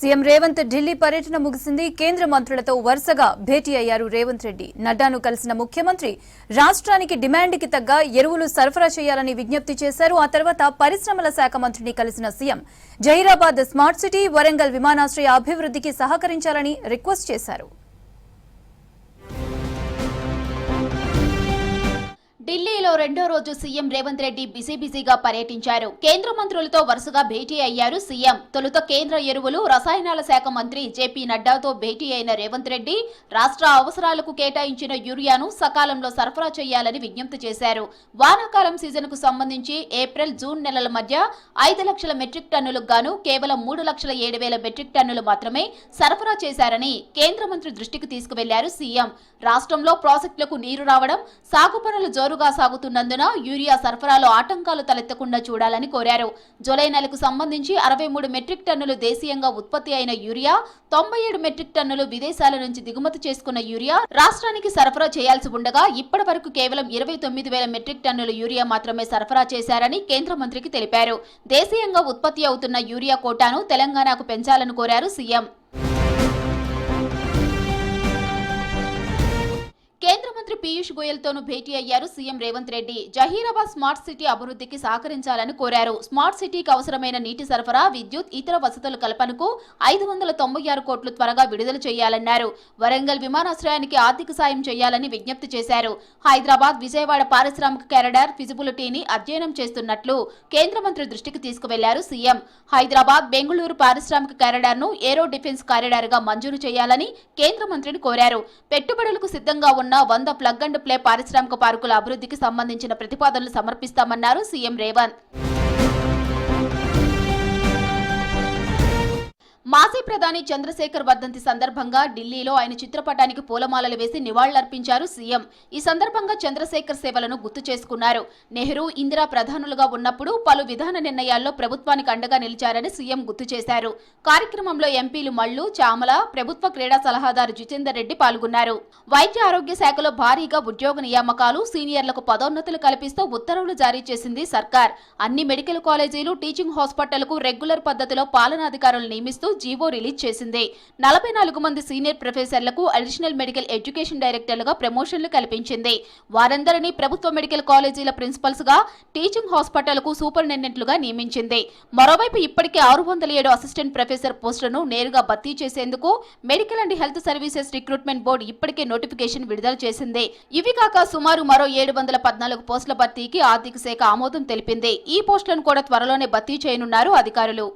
CM Revanth Delhi పర్యటన ముగిసింది. కేంద్ర మంత్రులతో వరుసగా భేటీ అయ్యారు రేవంత్ రెడ్డి. నడ్డాను కలిసిన ముఖ్యమంత్రి రాష్ట్రానికి డిమాండ్కి తగ్గ ఎరువులు సరఫరా చేయాలని విజ్ఞప్తి చేశారు. ఆ తర్వాత పరిశ్రమల శాఖ మంత్రిని కలిసిన CM Zaheerabad smart city, Warangal విమానాశ్రయ అభివృద్ధికి సహకరించాలని రిక్వెస్ట్ చేశారు. ఢిల్లీలో రెండో రోజు సీఎం రేవంత్ రెడ్డి బిజీగా పర్యటించారు. కేంద్ర మంత్రులతో వరుసగా భేటీ అయ్యారు సీఎం. తొలుత కేంద్ర ఎరువులు, రసాయనాల శాఖ మంత్రి జేపీ నడ్డాతో భేటీ అయిన రేవంత్ రెడ్డి రాష్ట్ర అవసరాలకు కేటాయించిన యూరియాను సకాలంలో సరఫరా చేయాలని విజ్ఞప్తి చేశారు. వానాకాలం సీజన్కు సంబంధించి ఏప్రిల్, జూన్ నెలల మధ్య 5 లక్షల మెట్రిక్ టన్నులకు గాను కేవలం 3,07,000 మెట్రిక్ టన్నులు మాత్రమే సరఫరా చేశారని కేంద్ర మంత్రి దృష్టికి తీసుకువెళ్లారు సీఎం. రాష్ట్రంలో ప్రాజెక్టులకు నీరు రావడం, సాగు పనులు జోరుగా సాగుతున్నందున యూరియా సరఫరాలో ఆటంకాలు తలెత్తకుండా చూడాలని కోరారు. జూలై నెలకు సంబంధించి 63 మెట్రిక్ టన్నులు దేశీయంగా ఉత్పత్తి అయిన యూరియా, 97 మెట్రిక్ టన్నులు విదేశాల నుంచి దిగుమతి చేసుకున్న యూరియా రాష్ట్రానికి సరఫరా చేయాల్సి ఉండగా ఇప్పటి వరకు కేవలం 29,000 మెట్రిక్ టన్నుల యూరియా మాత్రమే సరఫరా చేశారని కేంద్ర మంత్రికి తెలిపారు. దేశీయంగా ఉత్పత్తి అవుతున్న యూరియా కోటాను తెలంగాణకు పెంచాలని కోరారు సీఎం. కేంద్ర మంత్రి పీయూష్ గోయల్ తోనూ భేటీ అయ్యారు CM Revanth Reddy. Zaheerabad smart city అభివృద్ధికి సహకరించాలని కోరారు. స్మార్ట్ సిటీకి అవసరమైన నీటి సరఫరా, విద్యుత్, ఇతర వసతుల కల్పనకు 596 కోట్లు త్వరగా విడుదల చేయాలన్నారు. వరంగల్ విమానాశ్రయానికి ఆర్థిక సాయం చేయాలని విజ్ఞప్తి చేశారు. హైదరాబాద్, విజయవాడ పారిశ్రామిక కారిడార్ ఫిజిబిలిటీని అధ్యయనం చేస్తున్నట్లు కేంద్ర మంత్రి దృష్టికి తీసుకువెళ్లారు సీఎం. హైదరాబాద్, బెంగళూరు పారిశ్రామిక కారిడార్ ను ఏరో డిఫెన్స్ కారిడార్ గా మంజూరు చేయాలని కేంద్ర మంత్రిని కోరారు. పెట్టుబడులకు సిద్ధంగా ఉన్న 100 ప్లగ్ అండ్ ప్లే పారిశ్రామిక పార్కుల అభివృద్ధికి సంబంధించిన ప్రతిపాదనలు సమర్పిస్తామన్నారు సీఎం రేవంత్. మాజీ ప్రధాని చంద్రశేఖర్ వర్ధంతి సందర్భంగా ఢిల్లీలో ఆయన చిత్రపటానికి పూలమాలలు వేసి నివాళులర్పించారు సీఎం. ఈ సందర్భంగా చంద్రశేఖర్ సేవలను గుర్తు చేసుకున్నారు. నెహ్రూ, ఇందిరా ప్రధానులుగా ఉన్నప్పుడు పలు విధాన నిర్ణయాల్లో ప్రభుత్వానికి అండగా నిలిచారని సీఎం గుర్తు చేశారు. కార్యక్రమంలో ఎంపీలు మల్లు, చామల, ప్రభుత్వ క్రీడా సలహాదారు జితేందర్ రెడ్డి పాల్గొన్నారు. వైద్య ఆరోగ్య శాఖలో భారీగా ఉద్యోగ నియామకాలు, సీనియర్లకు పదోన్నతులు కల్పిస్తూ ఉత్తర్వులు జారీ చేసింది సర్కార్. అన్ని మెడికల్ కాలేజీలు, టీచింగ్ హాస్పిటల్కు రెగ్యులర్ పద్ధతిలో పాలనాధికారులు నియమిస్తూ జీవో రిలీజ్ చేసింది. 44 మంది సీనియర్ ప్రొఫెసర్లకు అడిషనల్ మెడికల్ ఎడ్యుకేషన్ డైరెక్టర్లుగా ప్రమోషన్లు కల్పించింది. వారందరినీ ప్రభుత్వ మెడికల్ కాలేజీల ప్రిన్సిపల్స్ గా, టీచింగ్ హాస్పిటల్కు సూపరింటెండెంట్లుగా నియమించింది. మరోవైపు ఇప్పటికే 607 అసిస్టెంట్ ప్రొఫెసర్ పోస్టులను నేరుగా భర్తీ చేసేందుకు medical and health services recruitment board ఇప్పటికే నోటిఫికేషన్ విడుదల చేసింది. ఇవి కాక సుమారు మరో 714 పోస్టుల భర్తీకి ఆర్థిక శాఖ ఆమోదం తెలిపింది. ఈ పోస్టులను కూడా త్వరలోనే భర్తీ చేయనున్నారు అధికారులు.